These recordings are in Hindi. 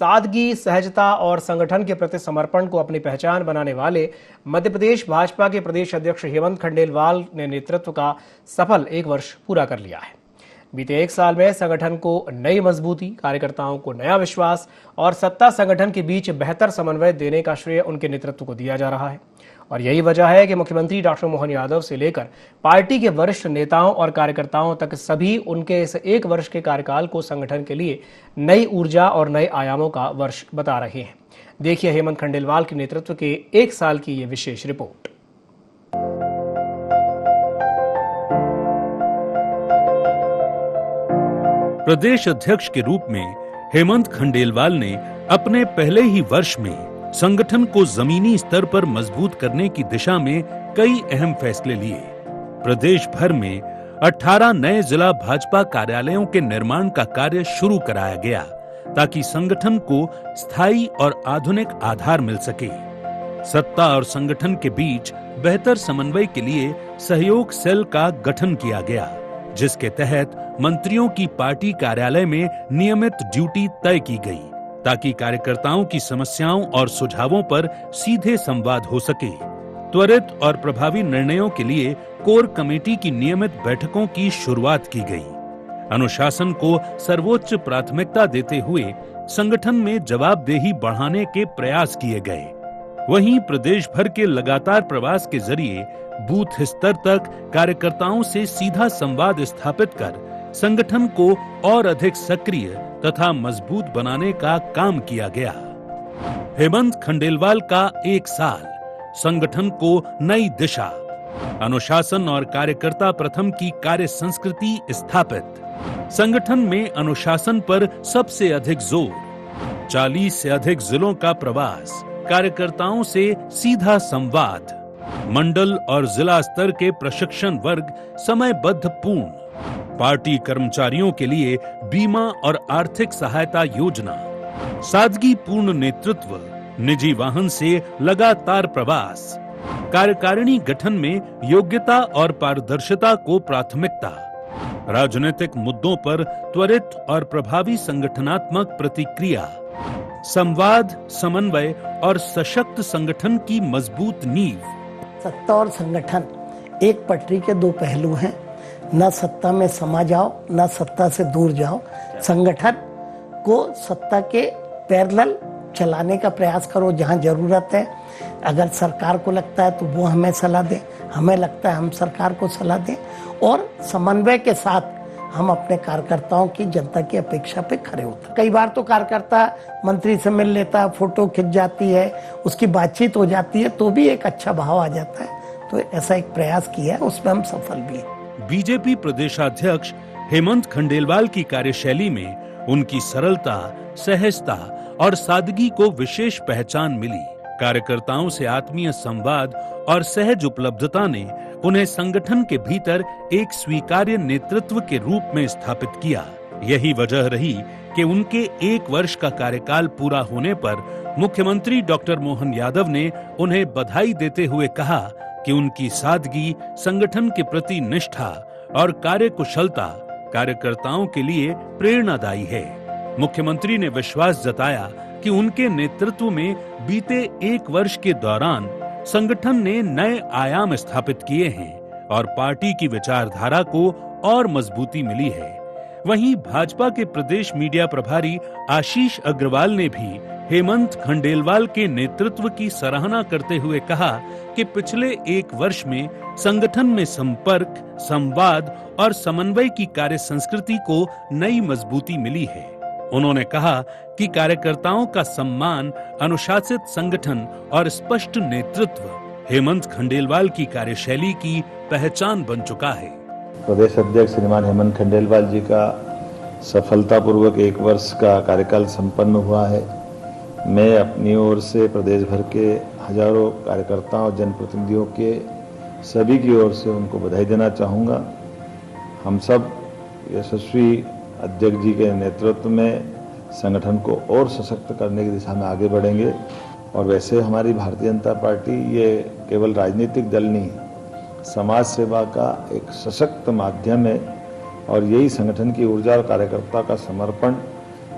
सादगी, सहजता और संगठन के प्रति समर्पण को अपनी पहचान बनाने वाले मध्य प्रदेश भाजपा के प्रदेश अध्यक्ष हेमंत खंडेलवाल ने नेतृत्व का सफल 1 वर्ष पूरा कर लिया है। बीते 1 साल में संगठन को नई मजबूती, कार्यकर्ताओं को नया विश्वास और सत्ता संगठन के बीच बेहतर समन्वय देने का श्रेय उनके नेतृत्व को दिया जा रहा है। और यही वजह है कि मुख्यमंत्री डॉक्टर मोहन यादव से लेकर पार्टी के वरिष्ठ नेताओं और कार्यकर्ताओं तक सभी उनके इस 1 वर्ष के कार्यकाल को संगठन के लिए नई ऊर्जा और नए आयामों का वर्ष बता रहे हैं। देखिए हेमंत खंडेलवाल के नेतृत्व के 1 साल की ये विशेष रिपोर्ट। प्रदेश अध्यक्ष के रूप में हेमंत खंडेलवाल ने अपने पहले ही वर्ष में संगठन को जमीनी स्तर पर मजबूत करने की दिशा में कई अहम फैसले लिए। प्रदेश भर में 18 नए जिला भाजपा कार्यालयों के निर्माण का कार्य शुरू कराया गया ताकि संगठन को स्थायी और आधुनिक आधार मिल सके। सत्ता और संगठन के बीच बेहतर समन्वय के लिए सहयोग सेल का गठन किया गया, जिसके तहत मंत्रियों की पार्टी कार्यालय में नियमित ड्यूटी तय की गई ताकि कार्यकर्ताओं की समस्याओं और सुझावों पर सीधे संवाद हो सके। त्वरित और प्रभावी निर्णयों के लिए कोर कमेटी की नियमित बैठकों की शुरुआत की गई। अनुशासन को सर्वोच्च प्राथमिकता देते हुए संगठन में जवाबदेही बढ़ाने के प्रयास किए गए। वहीं प्रदेश भर के लगातार प्रवास के जरिए बूथ स्तर तक कार्यकर्ताओं से सीधा संवाद स्थापित कर संगठन को और अधिक सक्रिय तथा मजबूत बनाने का काम किया गया। हेमंत खंडेलवाल का 1 साल, संगठन को नई दिशा, अनुशासन और कार्यकर्ता प्रथम की कार्य संस्कृति स्थापित, संगठन में अनुशासन पर सबसे अधिक जोर, 40 से अधिक जिलों का प्रवास, कार्यकर्ताओं से सीधा संवाद, मंडल और जिला स्तर के प्रशिक्षण वर्ग समयबद्ध पूर्ण, पार्टी कर्मचारियों के लिए बीमा और आर्थिक सहायता योजना, सादगी पूर्ण नेतृत्व, निजी वाहन से लगातार प्रवास, कार्यकारिणी गठन में योग्यता और पारदर्शिता को प्राथमिकता, राजनीतिक मुद्दों पर त्वरित और प्रभावी संगठनात्मक प्रतिक्रिया, संवाद, समन्वय और सशक्त संगठन की मजबूत नींव। सत्ता और संगठन एक पटरी के 2 पहलू हैं। न सत्ता में समा जाओ, न सत्ता से दूर जाओ। संगठन को सत्ता के पैरेलल चलाने का प्रयास करो जहां जरूरत है। अगर सरकार को लगता है तो वो हमें सलाह दे, हमें लगता है हम सरकार को सलाह दें, और समन्वय के साथ हम अपने कार्यकर्ताओं की, जनता की अपेक्षा पे खड़े होते हैं। कई बार तो कार्यकर्ता मंत्री से मिल लेता है, फोटो खिंच जाती है, उसकी बातचीत हो जाती है, तो भी एक अच्छा भाव आ जाता है। तो ऐसा एक प्रयास किया है, उसमें हम सफल भी हैं। बीजेपी प्रदेशाध्यक्ष हेमंत खंडेलवाल की कार्यशैली में उनकी सरलता, सहजता और सादगी को विशेष पहचान मिली। कार्यकर्ताओं से आत्मीय संवाद और सहज उपलब्धता ने उन्हें संगठन के भीतर एक स्वीकार्य नेतृत्व के रूप में स्थापित किया। यही वजह रही कि उनके 1 वर्ष का कार्यकाल पूरा होने पर मुख्यमंत्री डॉक्टर मोहन यादव ने उन्हें बधाई देते हुए कहा कि उनकी सादगी, संगठन के प्रति निष्ठा और कार्यकुशलता कार्यकर्ताओं के लिए प्रेरणादायी है। मुख्यमंत्री ने विश्वास जताया कि उनके नेतृत्व में बीते 1 वर्ष के दौरान संगठन ने नए आयाम स्थापित किए हैं और पार्टी की विचारधारा को और मजबूती मिली है। वहीं भाजपा के प्रदेश मीडिया प्रभारी आशीष अग्रवाल ने भी हेमंत खंडेलवाल के नेतृत्व की सराहना करते हुए कहा कि पिछले 1 वर्ष में संगठन में संपर्क, संवाद और समन्वय की कार्य संस्कृति को नई मजबूती मिली है। उन्होंने कहा कि कार्यकर्ताओं का सम्मान, अनुशासित संगठन और स्पष्ट नेतृत्व हेमंत खंडेलवाल की कार्यशैली की पहचान बन चुका है। प्रदेश अध्यक्ष श्रीमान हेमंत खंडेलवाल जी का सफलतापूर्वक 1 वर्ष का कार्यकाल संपन्न हुआ है। मैं अपनी ओर से प्रदेश भर के हजारों कार्यकर्ताओं, जनप्रतिनिधियों के सभी की ओर से उनको बधाई देना चाहूँगा। हम सब यशस्वी अध्यक्ष जी के नेतृत्व में संगठन को और सशक्त करने की दिशा में आगे बढ़ेंगे। और वैसे हमारी भारतीय जनता पार्टी ये केवल राजनीतिक दल नहीं, समाज सेवा का एक सशक्त माध्यम है और यही संगठन की ऊर्जा और कार्यकर्ता का समर्पण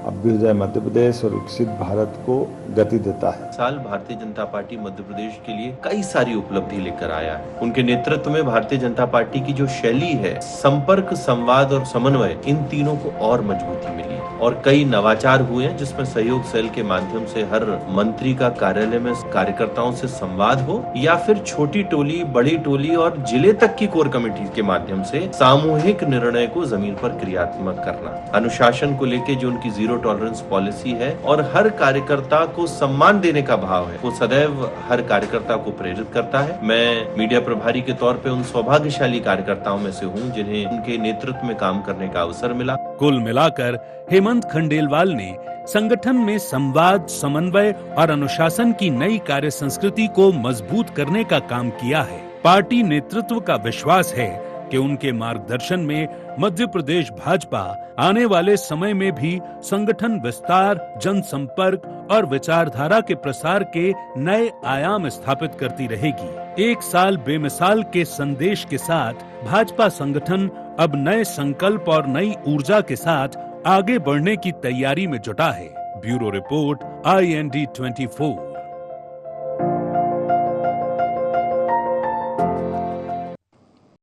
अभ्युदय मध्य प्रदेश और विकसित भारत को गति देता है। साल भारतीय जनता पार्टी मध्य प्रदेश के लिए कई सारी उपलब्धि लेकर आया है। उनके नेतृत्व में भारतीय जनता पार्टी की जो शैली है, संपर्क, संवाद और समन्वय, इन तीनों को और मजबूती मिली है और कई नवाचार हुए हैं, जिसमें सहयोग सेल के माध्यम से हर मंत्री का कार्यालय में कार्यकर्ताओं से संवाद हो या फिर छोटी टोली, बड़ी टोली और जिले तक की कोर कमेटी के माध्यम से सामूहिक निर्णय को जमीन पर क्रियात्मक करना। अनुशासन को लेकर जो उनकी जीरो टॉलरेंस पॉलिसी है और हर कार्यकर्ता को सम्मान देने का भाव है, वो सदैव हर कार्यकर्ता को प्रेरित करता है। मैं मीडिया प्रभारी के तौर पे उन सौभाग्यशाली कार्यकर्ताओं में से हूं जिन्हें उनके नेतृत्व में काम करने का अवसर मिला। कुल मिलाकर हेमंत खंडेलवाल ने संगठन में संवाद, समन्वय और अनुशासन की नई कार्य संस्कृति को मजबूत करने का काम किया है। पार्टी नेतृत्व का विश्वास है कि उनके मार्गदर्शन में मध्य प्रदेश भाजपा आने वाले समय में भी संगठन विस्तार, जनसंपर्क और विचारधारा के प्रसार के नए आयाम स्थापित करती रहेगी। एक साल बेमिसाल के संदेश के साथ भाजपा संगठन अब नए संकल्प और नई ऊर्जा के साथ आगे बढ़ने की तैयारी में जुटा है। Bureau report IND 24।